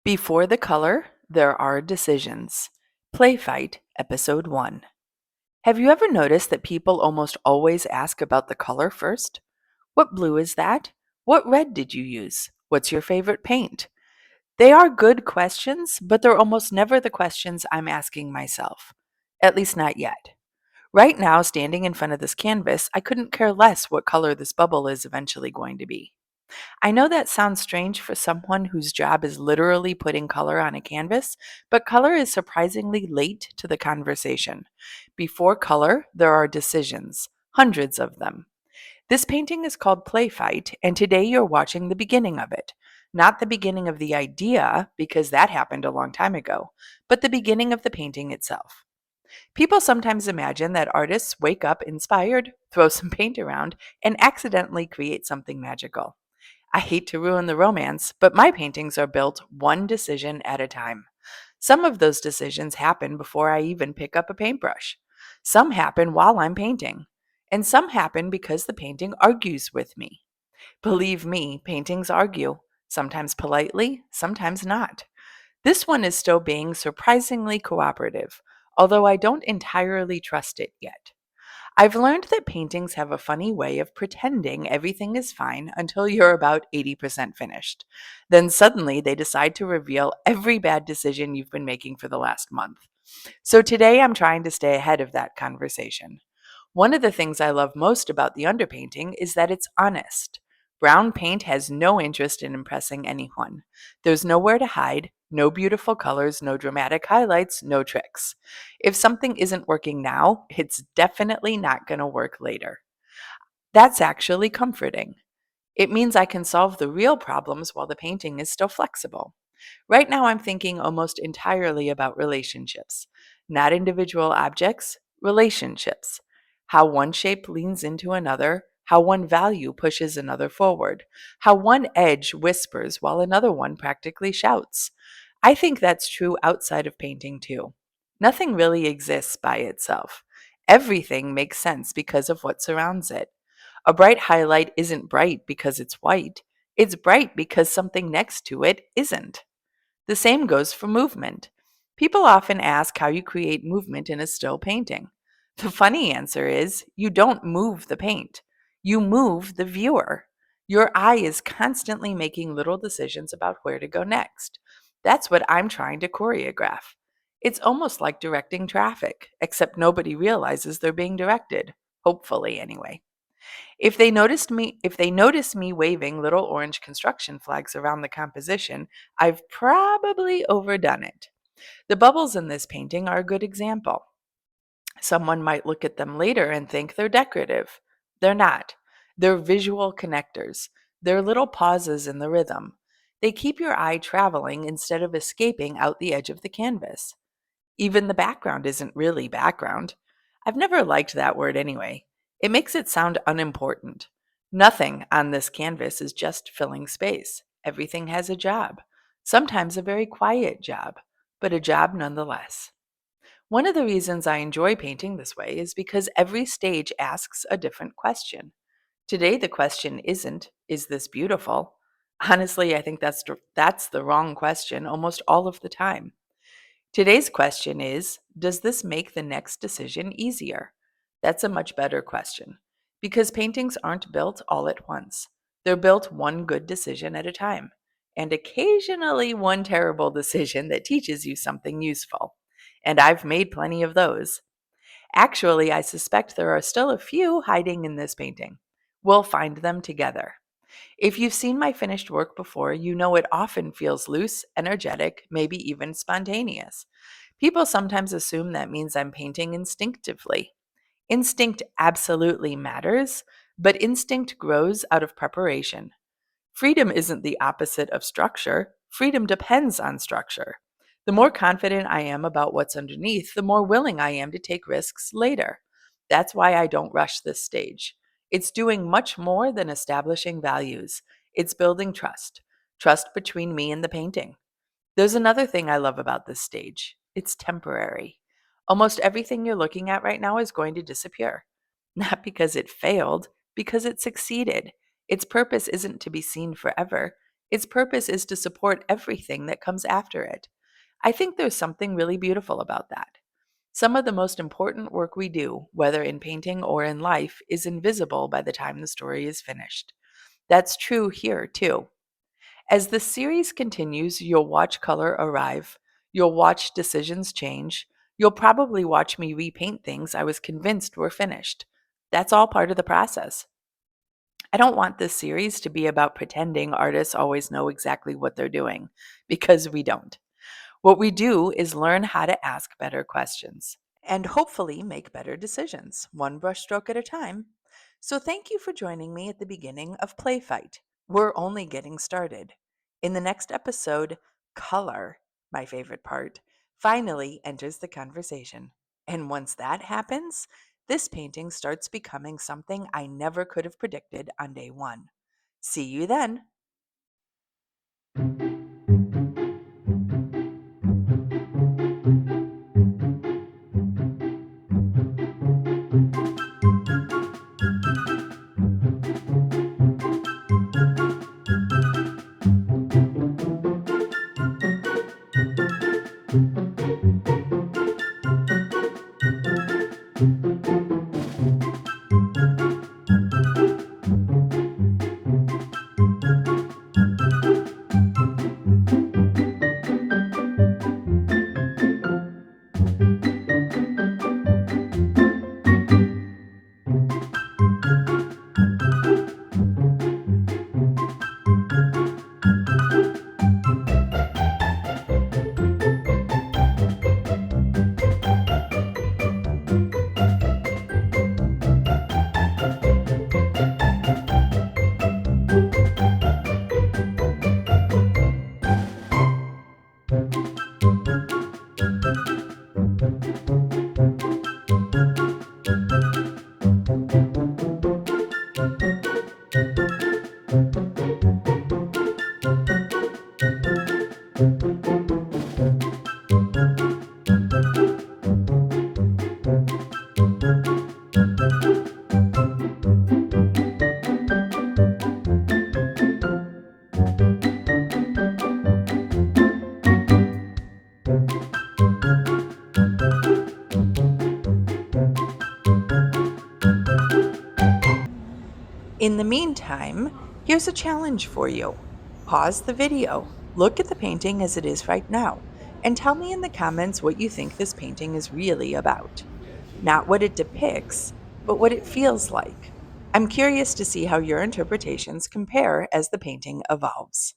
Before the color, there are decisions. Play Fight, Episode 1. Have you ever noticed that people almost always ask about the color first? What blue is that? What red did you use? What's your favorite paint? They are good questions, but they're almost never the questions I'm asking myself. At least not yet. Right now, standing in front of this canvas, I couldn't care less what color this bubble is eventually going to be. I know that sounds strange for someone whose job is literally putting color on a canvas, but color is surprisingly late to the conversation. Before color, there are decisions, hundreds of them. This painting is called Play Fight, and today you're watching the beginning of it. Not the beginning of the idea, because that happened a long time ago, but the beginning of the painting itself. People sometimes imagine that artists wake up inspired, throw some paint around, and accidentally create something magical. I hate to ruin the romance, but my paintings are built one decision at a time. Some of those decisions happen before I even pick up a paintbrush. Some happen while I'm painting. And some happen because the painting argues with me. Believe me, paintings argue, sometimes politely, sometimes not. This one is still being surprisingly cooperative, although I don't entirely trust it yet. I've learned that paintings have a funny way of pretending everything is fine until you're about 80% finished. Then suddenly they decide to reveal every bad decision you've been making for the last month. So today I'm trying to stay ahead of that conversation. One of the things I love most about the underpainting is that it's honest. Brown paint has no interest in impressing anyone. There's nowhere to hide, no beautiful colors, no dramatic highlights, no tricks. If something isn't working now, it's definitely not going to work later. That's actually comforting. It means I can solve the real problems while the painting is still flexible. Right now, I'm thinking almost entirely about relationships, not individual objects, relationships. How one shape leans into another, how one value pushes another forward, how one edge whispers while another one practically shouts. I think that's true outside of painting too. Nothing really exists by itself. Everything makes sense because of what surrounds it. A bright highlight isn't bright because it's white. It's bright because something next to it isn't. The same goes for movement. People often ask how you create movement in a still painting. The funny answer is you don't move the paint, you move the viewer. Your eye is constantly making little decisions about where to go next. That's what I'm trying to choreograph. It's almost like directing traffic, except nobody realizes they're being directed. Hopefully, anyway. If they notice me waving little orange construction flags around the composition, I've probably overdone it. The bubbles in this painting are a good example. Someone might look at them later and think they're decorative. They're not. They're visual connectors. They're little pauses in the rhythm. They keep your eye traveling instead of escaping out the edge of the canvas. Even the background isn't really background. I've never liked that word anyway. It makes it sound unimportant. Nothing on this canvas is just filling space. Everything has a job. Sometimes a very quiet job, but a job nonetheless. One of the reasons I enjoy painting this way is because every stage asks a different question. Today, the question isn't, is this beautiful? Honestly, I think that's the wrong question almost all of the time. Today's question is, does this make the next decision easier? That's a much better question because paintings aren't built all at once. They're built one good decision at a time, and occasionally one terrible decision that teaches you something useful. And I've made plenty of those. Actually, I suspect there are still a few hiding in this painting. We'll find them together. If you've seen my finished work before, you know it often feels loose, energetic, maybe even spontaneous. People sometimes assume that means I'm painting instinctively. Instinct absolutely matters, but instinct grows out of preparation. Freedom isn't the opposite of structure. Freedom depends on structure. The more confident I am about what's underneath, the more willing I am to take risks later. That's why I don't rush this stage. It's doing much more than establishing values. It's building trust, trust between me and the painting. There's another thing I love about this stage. It's temporary. Almost everything you're looking at right now is going to disappear. Not because it failed, because it succeeded. Its purpose isn't to be seen forever. Its purpose is to support everything that comes after it. I think there's something really beautiful about that. Some of the most important work we do, whether in painting or in life, is invisible by the time the story is finished. That's true here, too. As the series continues, you'll watch color arrive, you'll watch decisions change, you'll probably watch me repaint things I was convinced were finished. That's all part of the process. I don't want this series to be about pretending artists always know exactly what they're doing, because we don't. What we do is learn how to ask better questions and hopefully make better decisions, one brushstroke at a time. So, thank you for joining me at the beginning of Play Fight. We're only getting started. In the next episode, color, my favorite part, finally enters the conversation. And once that happens, this painting starts becoming something I never could have predicted on day one. See you then. In the meantime, here's a challenge for you. Pause the video, look at the painting as it is right now, and tell me in the comments what you think this painting is really about. Not what it depicts, but what it feels like. I'm curious to see how your interpretations compare as the painting evolves.